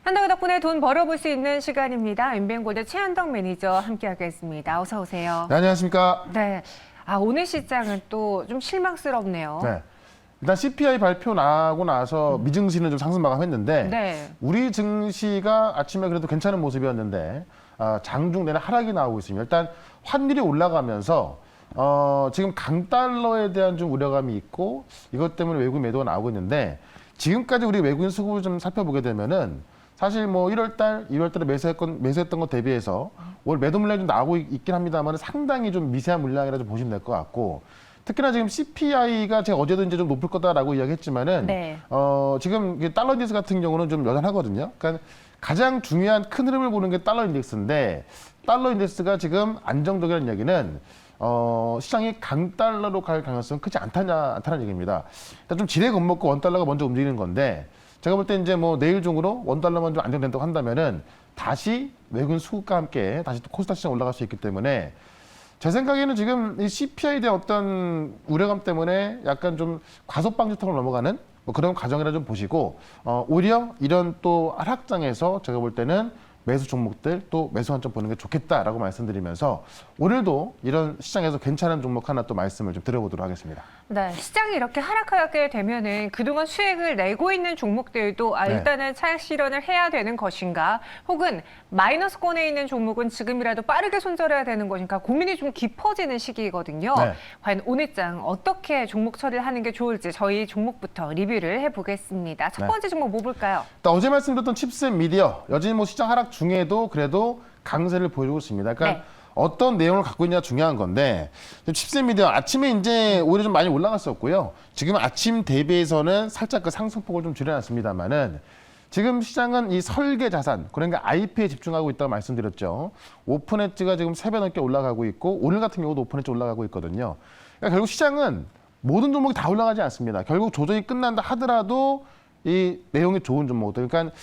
한덕 덕분에 돈 벌어볼 수 있는 시간입니다. 인벤골드 최한덕 매니저 함께하겠습니다. 어서 오세요. 네, 안녕하십니까. 네. 오늘 시장은 또 좀 실망스럽네요. 네. 일단 CPI 발표 나고 나서 미증시는 좀 상승 마감했는데 네. 우리 증시가 아침에 그래도 괜찮은 모습이었는데 장중 내내 하락이 나오고 있습니다. 일단 환율이 올라가면서 지금 강달러에 대한 좀 우려감이 있고 이것 때문에 외국인 매도가 나오고 있는데 지금까지 우리 외국인 수급을 좀 살펴보게 되면은 사실 뭐 1월 달, 2월 달에 매수했던 것 대비해서 올 매도 물량이 좀 나오고 있긴 합니다만 상당히 좀 미세한 물량이라 좀 보시면 될 것 같고 특히나 지금 CPI가 제가 어제도 이제 좀 높을 거다라고 이야기했지만은 네. 지금 달러 인덱스 같은 경우는 좀 여전하거든요. 그러니까 가장 중요한 큰 흐름을 보는 게 달러 인덱스인데 달러 인덱스가 지금 안정적이라는 얘기는 시장이 강달러로 갈 가능성은 크지 않다는 얘기입니다. 일단 좀 지레 겁먹고 원달러가 먼저 움직이는 건데 제가 볼 때 이제 뭐 내일 중으로 원달러만 좀 안정된다고 한다면은 다시 외국인 수급과 함께 다시 또 코스닥 시장 올라갈 수 있기 때문에 제 생각에는 지금 이 CPI에 대한 어떤 우려감 때문에 약간 좀 과소방지턱을 넘어가는 뭐 그런 과정이라 좀 보시고 오히려 이런 또 하락장에서 제가 볼 때는 매수 종목들 또 매수 관점 보는 게 좋겠다라고 말씀드리면서 오늘도 이런 시장에서 괜찮은 종목 하나 또 말씀을 좀 드려보도록 하겠습니다. 네, 시장이 이렇게 하락하게 되면은 그동안 수익을 내고 있는 종목들도 네. 일단은 차익 실현을 해야 되는 것인가, 혹은 마이너스권에 있는 종목은 지금이라도 빠르게 손절해야 되는 것인가 고민이 좀 깊어지는 시기거든요. 네. 과연 오늘 장 어떻게 종목 처리를 하는 게 좋을지 저희 종목부터 리뷰를 해보겠습니다. 첫 네. 번째 종목 뭐 볼까요? 어제 말씀드렸던 칩셋 미디어 여전히 뭐 시장 하락 중에도 그래도 강세를 보여주고 있습니다. 그러니까 네. 어떤 내용을 갖고 있냐가 중요한 건데 칩셋 미디어 아침에 이제 오히려 좀 많이 올라갔었고요. 지금 아침 대비해서는 살짝 그 상승폭을 좀 줄여놨습니다만은 지금 시장은 이 설계 자산, 그러니까 IP에 집중하고 있다고 말씀드렸죠. 오픈엣지가 지금 3배 넘게 올라가고 있고 오늘 같은 경우도 오픈엣지 올라가고 있거든요. 그러니까 결국 시장은 모든 종목이 다 올라가지 않습니다. 결국 조정이 끝난다 하더라도 이 내용이 좋은 종목들, 그러니까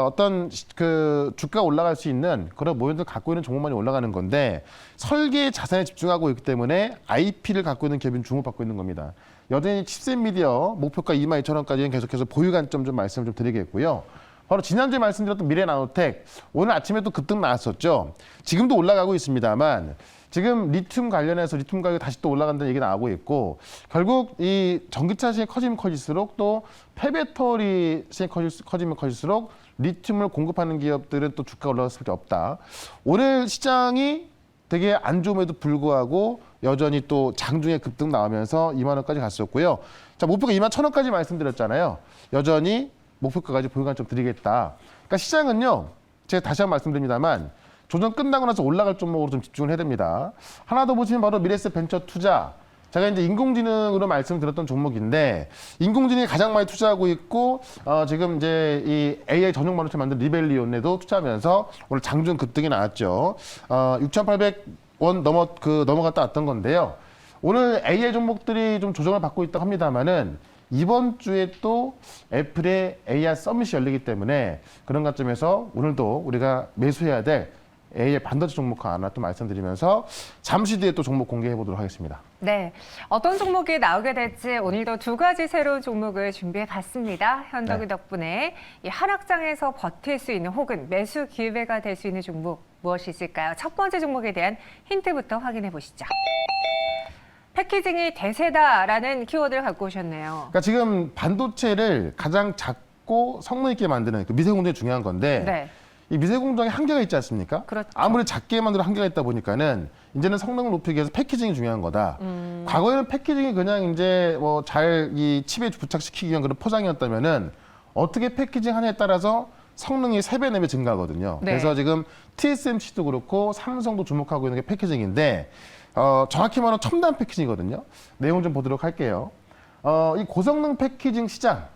어떤 그 주가가 올라갈 수 있는 그런 모멘트를 갖고 있는 종목만이 올라가는 건데 설계 자산에 집중하고 있기 때문에 IP를 갖고 있는 기업은 주목받고 있는 겁니다. 여전히 칩셋 미디어 목표가 22,000원까지는 계속해서 보유 관점 좀 말씀을 좀 드리겠고요. 바로 지난주에 말씀드렸던 미래나노텍 오늘 아침에 또 급등 나왔었죠. 지금도 올라가고 있습니다만 지금 리튬 관련해서 리튬 가격이 다시 또 올라간다는 얘기 나오고 있고 결국 이 전기차 시장이 커지면 커질수록 또 폐배터리 시장이 커지면 커질수록 리튬을 공급하는 기업들은 또 주가가 올라갈 수밖에 없다. 오늘 시장이 되게 안 좋음에도 불구하고 여전히 또 장중에 급등 나오면서 2만 원까지 갔었고요. 자, 목표가 2만 1,000원까지 말씀드렸잖아요. 여전히 목표가까지 보유 관점 드리겠다. 그러니까 시장은요. 제가 다시 한번 말씀드립니다만 조정 끝나고 나서 올라갈 종목으로 좀 집중을 해야 됩니다. 하나 더 보시면 바로 미래에셋 벤처 투자. 제가 이제 인공지능으로 말씀드렸던 종목인데 인공지능에 가장 많이 투자하고 있고 지금 이제 이 AI 전용 반도체 만든 리벨리온에도 투자하면서 오늘 장중 급등이 나왔죠. 6,800원 넘어갔다 왔던 건데요. 오늘 AI 종목들이 좀 조정을 받고 있다고 합니다만은 이번 주에 또 애플의 AR 서밋이 열리기 때문에 그런 관점에서 오늘도 우리가 매수해야 될 AI 반도체 종목 하나 또 말씀드리면서 잠시 뒤에 또 종목 공개해 보도록 하겠습니다. 네, 어떤 종목이 나오게 될지 오늘도 두 가지 새로운 종목을 준비해 봤습니다. 현덕이 네. 덕분에 이 하락장에서 버틸 수 있는 혹은 매수 기회가 될 수 있는 종목 무엇이 있을까요? 첫 번째 종목에 대한 힌트부터 확인해 보시죠. 패키징이 대세다라는 키워드를 갖고 오셨네요. 그러니까 지금 반도체를 가장 작고 성능 있게 만드는 그 미세 공정이 중요한 건데 네. 이 미세 공정에 한계가 있지 않습니까? 그렇죠. 아무리 작게 만들어 한계가 있다 보니까는 이제는 성능을 높이기 위해서 패키징이 중요한 거다. 과거에는 패키징이 그냥 이제 뭐 잘 이 칩에 부착시키기 위한 그런 포장이었다면은 어떻게 패키징 하냐에 따라서 성능이 3배, 4배 증가하거든요. 네. 그래서 지금 TSMC도 그렇고 삼성도 주목하고 있는 게 패키징인데 정확히 말하면 첨단 패키징이거든요. 내용 좀 보도록 할게요. 이 고성능 패키징 시장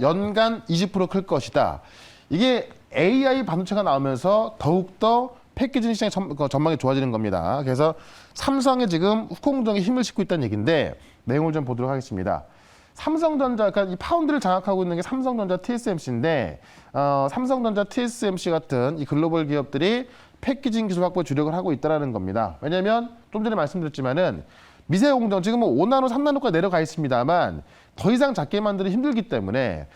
연간 20% 클 것이다. 이게 AI 반도체가 나오면서 더욱더 패키징 시장의 전망이 좋아지는 겁니다. 그래서 삼성이 지금 후공정에 힘을 싣고 있다는 얘기인데 내용을 좀 보도록 하겠습니다. 삼성전자, 그러니까 이 파운드를 장악하고 있는 게 삼성전자, TSMC인데 삼성전자, TSMC 같은 이 글로벌 기업들이 패키징 기술 확보에 주력을 하고 있다는 겁니다. 왜냐하면 좀 전에 말씀드렸지만은 미세 공정 지금 뭐 5나노, 3나노까지 내려가 있습니다만 더 이상 작게 만들기 힘들기 때문에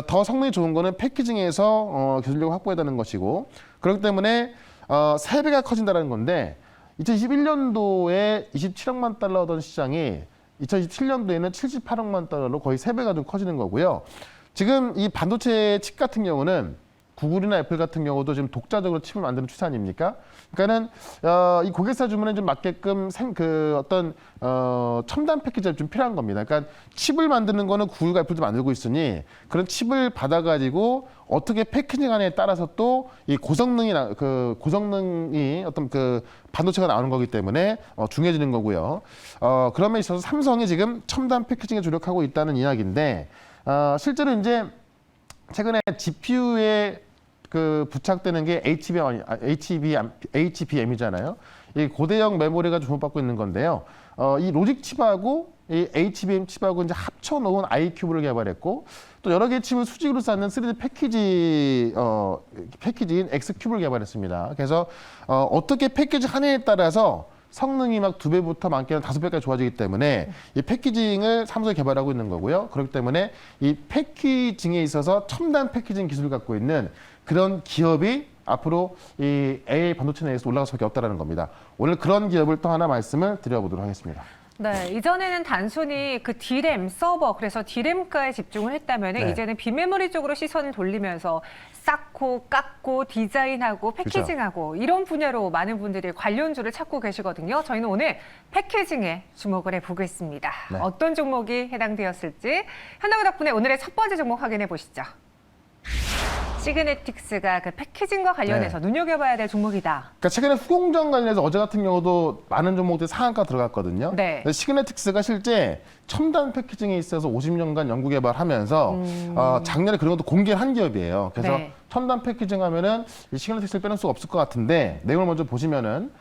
더 성능이 좋은 거는 패키징에서 기술력을 확보해야 되는 것이고 그렇기 때문에 3배가 커진다는 건데 2021년도에 27억만 달러던 시장이 2027년도에는 78억만 달러로 거의 3배가 좀 커지는 거고요. 지금 이 반도체 칩 같은 경우는 구글이나 애플 같은 경우도 지금 독자적으로 칩을 만드는 추세 아닙니까? 그러니까는 이 고객사 주문에 좀 맞게끔 첨단 패키지가 좀 필요한 겁니다. 그러니까 칩을 만드는 거는 구글과 애플도 만들고 있으니 그런 칩을 받아가지고 어떻게 패키징하느냐에 따라서 또 이 고성능이 어떤 그 반도체가 나오는 거기 때문에 중요해지는 거고요. 그런 면에 있어서 삼성이 지금 첨단 패키징에 주력하고 있다는 이야기인데 실제로 이제 최근에 GPU에 부착되는 게 HBM이잖아요. 이 고대형 메모리가 주목받고 있는 건데요. 이 로직 칩하고 이 HBM 칩하고 이제 합쳐놓은 iCube를 개발했고 또 여러 개의 칩을 수직으로 쌓는 3D 패키지인 X큐브를 개발했습니다. 그래서 어떻게 패키지 하느냐에 따라서 성능이 막 2배부터 많게는 5배까지 좋아지기 때문에 이 패키징을 삼성이 개발하고 있는 거고요. 그렇기 때문에 이 패키징에 있어서 첨단 패키징 기술을 갖고 있는 그런 기업이 앞으로 이 AI 반도체 내에서 올라갈 수밖에 없다는 겁니다. 오늘 그런 기업을 또 하나 말씀을 드려보도록 하겠습니다. 네, 이전에는 단순히 그 D램 서버, 그래서 D램가에 집중을 했다면 네. 이제는 비메모리 쪽으로 시선을 돌리면서 쌓고, 깎고, 디자인하고, 패키징하고 이런 분야로 많은 분들이 관련주를 찾고 계시거든요. 저희는 오늘 패키징에 주목을 해보겠습니다. 네. 어떤 종목이 해당되었을지 현대그 덕분에 오늘의 첫 번째 종목 확인해 보시죠. 시그네틱스가 그 패키징과 관련해서 눈여겨봐야 될 종목이다. 그러니까 최근에 후공정 관련해서 어제 같은 경우도 많은 종목들이 상한가 들어갔거든요. 네. 근데 시그네틱스가 실제 첨단 패키징에 있어서 50년간 연구 개발하면서 작년에 그런 것도 공개한 기업이에요. 그래서 네. 첨단 패키징 하면은 이 시그네틱스를 빼놓을 수가 없을 것 같은데 내용을 먼저 보시면은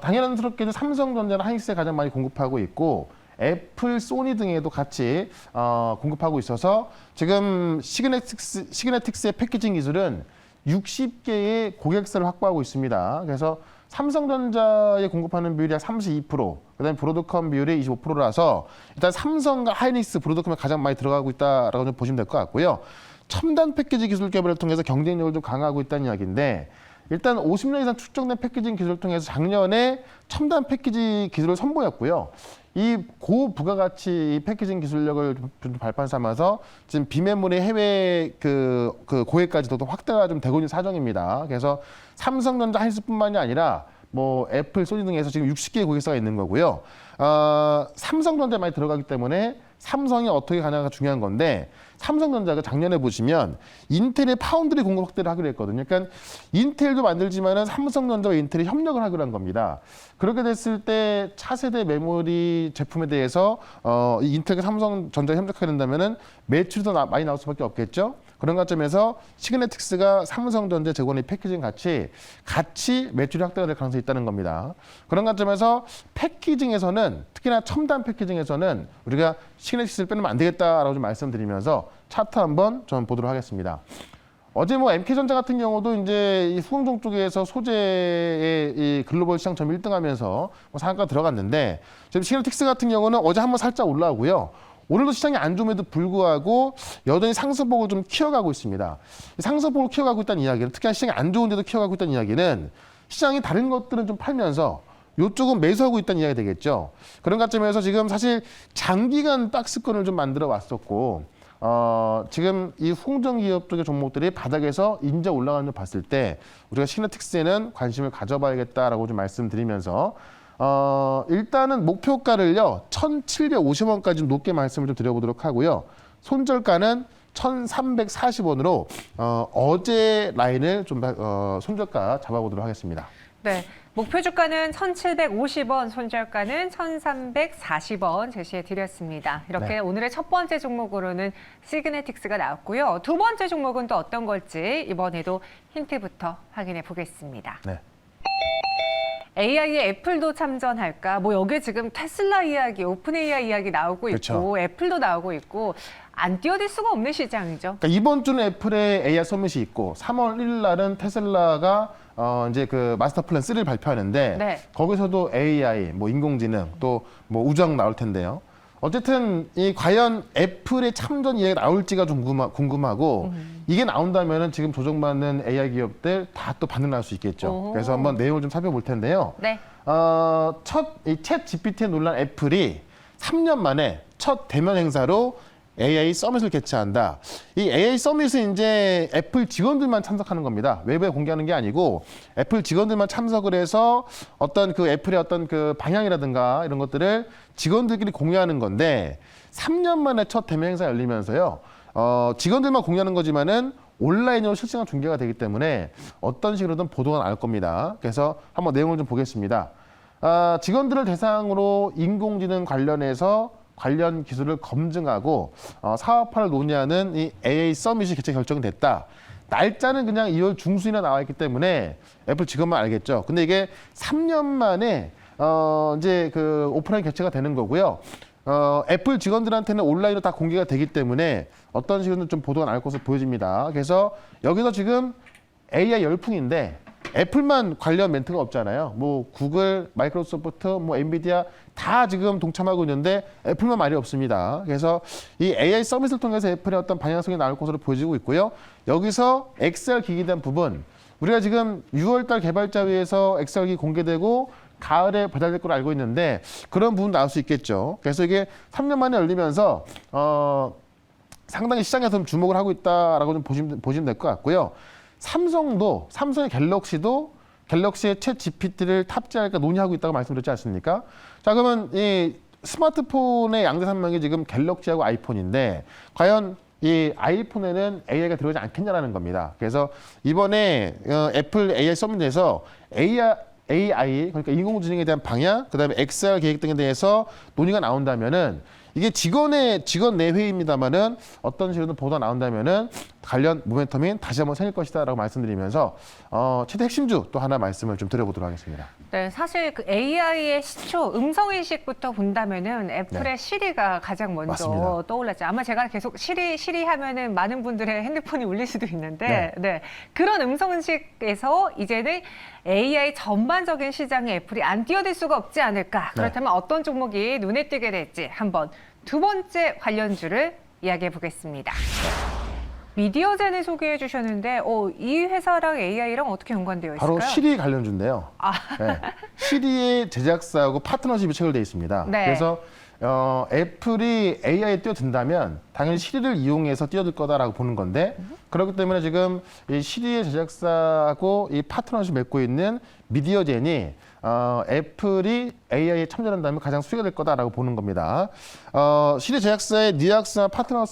당연스럽게도 삼성전자나 하이닉스에 가장 많이 공급하고 있고 애플, 소니 등에도 같이 공급하고 있어서 지금 시그네틱스의 패키징 기술은 60개의 고객사를 확보하고 있습니다. 그래서 삼성전자에 공급하는 비율이 약 32%, 그다음에 브로드컴 비율이 25%라서 일단 삼성과 하이닉스, 브로드컴이 가장 많이 들어가고 있다라고 좀 보시면 될 것 같고요. 첨단 패키지 기술 개발을 통해서 경쟁력을 좀 강화하고 있다는 이야기인데 일단 50년 이상 축적된 패키징 기술을 통해서 작년에 첨단 패키지 기술을 선보였고요. 이 고부가가치 패키징 기술력을 좀 발판 삼아서 지금 비메모리 해외 고객까지도 확대가 좀 되고 있는 사정입니다. 그래서 삼성전자 하이닉스뿐만이 아니라 뭐 애플, 소니 등에서 지금 60개의 고객사가 있는 거고요. 삼성전자에 많이 들어가기 때문에 삼성이 어떻게 가냐가 중요한 건데 삼성전자가 작년에 보시면 인텔의 파운드리 공급 확대를 하기로 했거든요. 그러니까 인텔도 만들지만은 삼성전자와 인텔이 협력을 하기로 한 겁니다. 그렇게 됐을 때 차세대 메모리 제품에 대해서 이 인텔과 삼성전자가 협력하게 된다면은 매출이 더 많이 나올 수밖에 없겠죠. 그런 관점에서 시그네틱스가 삼성전자 재고의 패키징 같이 매출이 확대가 될 가능성이 있다는 겁니다. 그런 관점에서 패키징에서는 특히나 첨단 패키징에서는 우리가 시그네틱스를 빼면 안 되겠다라고 좀 말씀드리면서 차트 한번 좀 보도록 하겠습니다. 어제 뭐 MK전자 같은 경우도 이제 이 후공정 쪽에서 소재의 이 글로벌 시장 점 1등하면서 뭐 상한가 들어갔는데 지금 시그네틱스 같은 경우는 어제 한번 살짝 올라오고요. 오늘도 시장이 안 좋음에도 불구하고 여전히 상승폭을 좀 키워가고 있습니다. 이 상승폭을 키워가고 있다는 이야기는 특히 시장이 안 좋은데도 키워가고 있다는 이야기는 시장이 다른 것들은 좀 팔면서 이쪽은 매수하고 있다는 이야기가 되겠죠. 그런 관점에서 지금 사실 장기간 박스권을 좀 만들어 왔었고 지금 이 후공정 기업 쪽의 종목들이 바닥에서 인제 올라가는 걸 봤을 때 우리가 시그네틱스에는 관심을 가져봐야겠다라고 좀 말씀드리면서 일단은 목표가를요 1,750원까지 높게 말씀을 좀 드려보도록 하고요. 손절가는 1,340원으로 어제 라인을 좀 손절가 잡아보도록 하겠습니다. 네, 목표 주가는 1,750원, 손절가는 1,340원 제시해 드렸습니다. 이렇게 네. 오늘의 첫 번째 종목으로는 시그네틱스가 나왔고요. 두 번째 종목은 또 어떤 걸지 이번에도 힌트부터 확인해 보겠습니다. 네. AI에 애플도 참전할까? 뭐 여기에 지금 테슬라 이야기, 오픈 AI 이야기 나오고 있고 그렇죠. 애플도 나오고 있고 안 뛰어들 수가 없는 시장이죠. 그러니까 이번 주는 애플의 AI 서밋이 있고 3월 1일 날은 테슬라가 이제 그 마스터 플랜 3를 발표하는데 네. 거기서도 AI, 뭐 인공지능 또 뭐 우주항 나올 텐데요. 어쨌든 이 과연 애플의 참전 이야기가 나올지가 좀 궁금하고 이게 나온다면은 지금 조정받는 AI 기업들 다 또 반응 날 수 있겠죠. 오. 그래서 한번 내용을 좀 살펴볼 텐데요. 네. 챗 GPT에 놀란 애플이 3년 만에 첫 대면 행사로 AI 서밋을 개최한다. 이 AI 서밋은 이제 애플 직원들만 참석하는 겁니다. 외부에 공개하는 게 아니고 애플 직원들만 참석을 해서 어떤 그 애플의 어떤 그 방향이라든가 이런 것들을 직원들끼리 공유하는 건데 3년 만에 첫 대면 행사 열리면서요. 직원들만 공유하는 거지만은 온라인으로 실시간 중계가 되기 때문에 어떤 식으로든 보도가 나올 겁니다. 그래서 한번 내용을 좀 보겠습니다. 직원들을 대상으로 인공지능 관련해서 관련 기술을 검증하고 사업화를 논의하는 이 AI 서밋이 개최 결정이 됐다. 날짜는 그냥 2월 중순이나 나와 있기 때문에 애플 직원만 알겠죠. 근데 이게 3년 만에 이제 그 오프라인 개최가 되는 거고요. 애플 직원들한테는 온라인으로 다 공개가 되기 때문에 어떤 식으로든 좀 보도가 나올 것으로 보여집니다. 그래서 여기서 지금 AI 열풍인데 애플만 관련 멘트가 없잖아요. 뭐 구글, 마이크로소프트, 뭐 엔비디아 다 지금 동참하고 있는데 애플만 말이 없습니다. 그래서 이 AI 서밋을 통해서 애플의 어떤 방향성이 나올 것으로 보여지고 있고요. 여기서 XR 기기에 대한 부분 우리가 지금 6월달 개발자회에서 XR 기기 공개되고 가을에 배달될 걸로 알고 있는데 그런 부분 나올 수 있겠죠. 그래서 이게 3년 만에 열리면서 상당히 시장에서 좀 주목을 하고 있다라고 좀 보시면 될 것 같고요. 삼성의 갤럭시도 갤럭시의 챗 GPT를 탑재할까 논의하고 있다고 말씀드렸지 않습니까? 자, 그러면 이 스마트폰의 양대 산맥이 지금 갤럭시하고 아이폰인데 과연 이 아이폰에는 AI가 들어가지 않겠냐라는 겁니다. 그래서 이번에 애플 AI 서밋에서 AI 그러니까 인공지능에 대한 방향, 그다음에 XR 계획 등에 대해서 논의가 나온다면은 이게 직원 내 회의입니다만은 어떤 식으로든 보도가 나온다면은 관련 모멘텀이 다시 한번 생길 것이다라고 말씀드리면서 최대 핵심주 또 하나 말씀을 좀 드려보도록 하겠습니다. 네, 사실 그 AI의 시초 음성 인식부터 본다면은 애플의 네. 시리가 가장 먼저 맞습니다. 떠올랐죠. 아마 제가 계속 시리 하면은 많은 분들의 핸드폰이 울릴 수도 있는데, 네, 그런 음성 인식에서 이제는 AI 전반적인 시장에 애플이 안 뛰어들 수가 없지 않을까. 그렇다면 어떤 종목이 눈에 띄게 될지 한번 두 번째 관련주를 이야기해 보겠습니다. 미디어젠을 소개해 주셨는데 이 회사랑 AI랑 어떻게 연관되어 있을까요? 바로 시리 관련주인데요. 네. 시리의 제작사하고 파트너십이 체결되어 있습니다. 네. 그래서 애플이 AI에 뛰어든다면 당연히 시리를 이용해서 뛰어들 거다라고 보는 건데 그렇기 때문에 지금 이 시리의 제작사하고 이 파트너십 맺고 있는 미디어젠이 애플이 AI에 참전한다면 가장 수혜가 될 거다라고 보는 겁니다. 시리 제작사의 뉘앙스나 파트너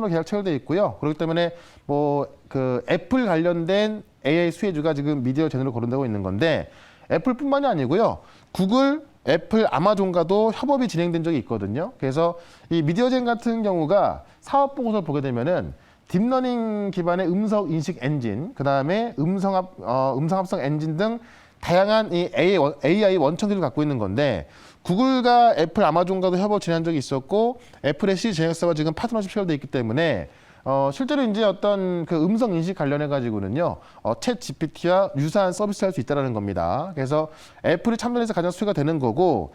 계약 체결되어 있고요. 그렇기 때문에 뭐 그 애플 관련된 AI 수혜주가 지금 미디어젠으로 거론되고 있는 건데 애플뿐만이 아니고요. 구글, 애플, 아마존과도 협업이 진행된 적이 있거든요. 그래서 이 미디어젠 같은 경우가 사업 보고서를 보게 되면은 딥러닝 기반의 음성 인식 엔진, 그 다음에 음성 합성 엔진 등 다양한 이 AI 원천기를 갖고 있는 건데 구글과 애플, 아마존과도 협업 진행한 적이 있었고 애플의 C 제작사와 지금 파트너십 체결돼 있기 때문에 실제로 이제 어떤 그 음성 인식 관련해 가지고는요 챗 GPT와 유사한 서비스를 할 수 있다라는 겁니다. 그래서 애플이 참전해서 가장 수혜가 되는 거고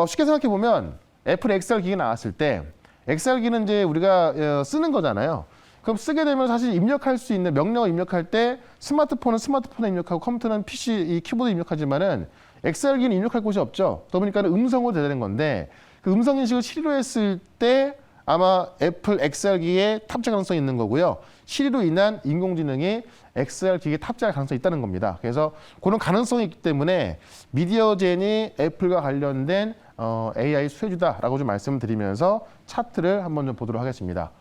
쉽게 생각해 보면 애플 XR 기기 나왔을 때 XR 기기는 이제 우리가 쓰는 거잖아요. 그럼 쓰게 되면 사실 입력할 수 있는 명령을 입력할 때 스마트폰은 스마트폰에 입력하고 컴퓨터는 PC 이 키보드 입력하지만은 XR 기기는 입력할 곳이 없죠. 그러다 보니까 음성으로 되는 건데 그 음성 인식을 시리로 했을 때 아마 애플 XR 기기에 탑재 가능성이 있는 거고요. 시리로 인한 인공지능이 XR 기기에 탑재할 가능성이 있다는 겁니다. 그래서 그런 가능성이 있기 때문에 미디어젠이 애플과 관련된 AI 수혜주다라고 좀 말씀드리면서 차트를 한번 좀 보도록 하겠습니다.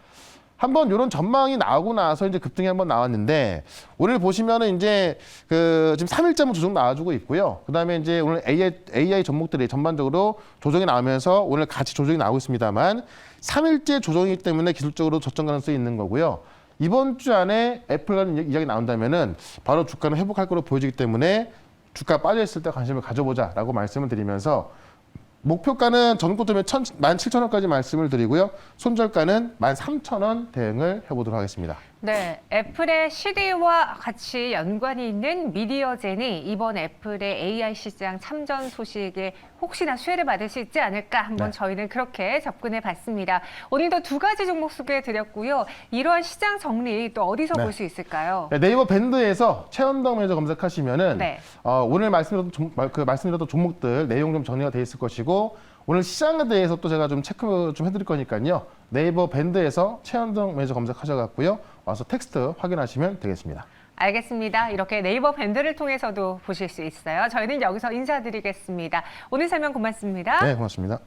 한번 이런 전망이 나오고 나서 이제 급등이 한번 나왔는데 오늘 보시면은 이제 그 지금 3일째 조정 나와주고 있고요. 그다음에 이제 오늘 AI 종목들이 전반적으로 조정이 나오면서 오늘 같이 조정이 나오고 있습니다만 3일째 조정이기 때문에 기술적으로 저점 가능성이 있는 거고요. 이번 주 안에 애플 관련 이야기 나온다면은 바로 주가는 회복할 거로 보여지기 때문에 주가 빠져있을 때 관심을 가져보자라고 말씀을 드리면서 목표가는 전고점에 17,000원까지 말씀을 드리고요. 손절가는 13,000원 대응을 해보도록 하겠습니다. 네, 애플의 시리와 같이 연관이 있는 미디어젠이 이번 애플의 AI 시장 참전 소식에 혹시나 수혜를 받을 수 있지 않을까 한번 네. 저희는 그렇게 접근해 봤습니다. 오늘도 두 가지 종목 소개해 드렸고요. 이러한 시장 정리 또 어디서 네. 볼 수 있을까요? 네, 네이버 밴드에서 최현동 매니저 검색하시면은 네. 오늘 말씀드렸던 종목들 내용 좀 정리가 돼 있을 것이고 오늘 시장에 대해서 또 제가 좀 체크 좀 해드릴 거니까요. 네이버 밴드에서 최현동 매니저 검색하셔갖고요. 와서 텍스트 확인하시면 되겠습니다. 알겠습니다. 이렇게 네이버 밴드를 통해서도 보실 수 있어요. 저희는 여기서 인사드리겠습니다. 오늘 설명 고맙습니다. 네, 고맙습니다.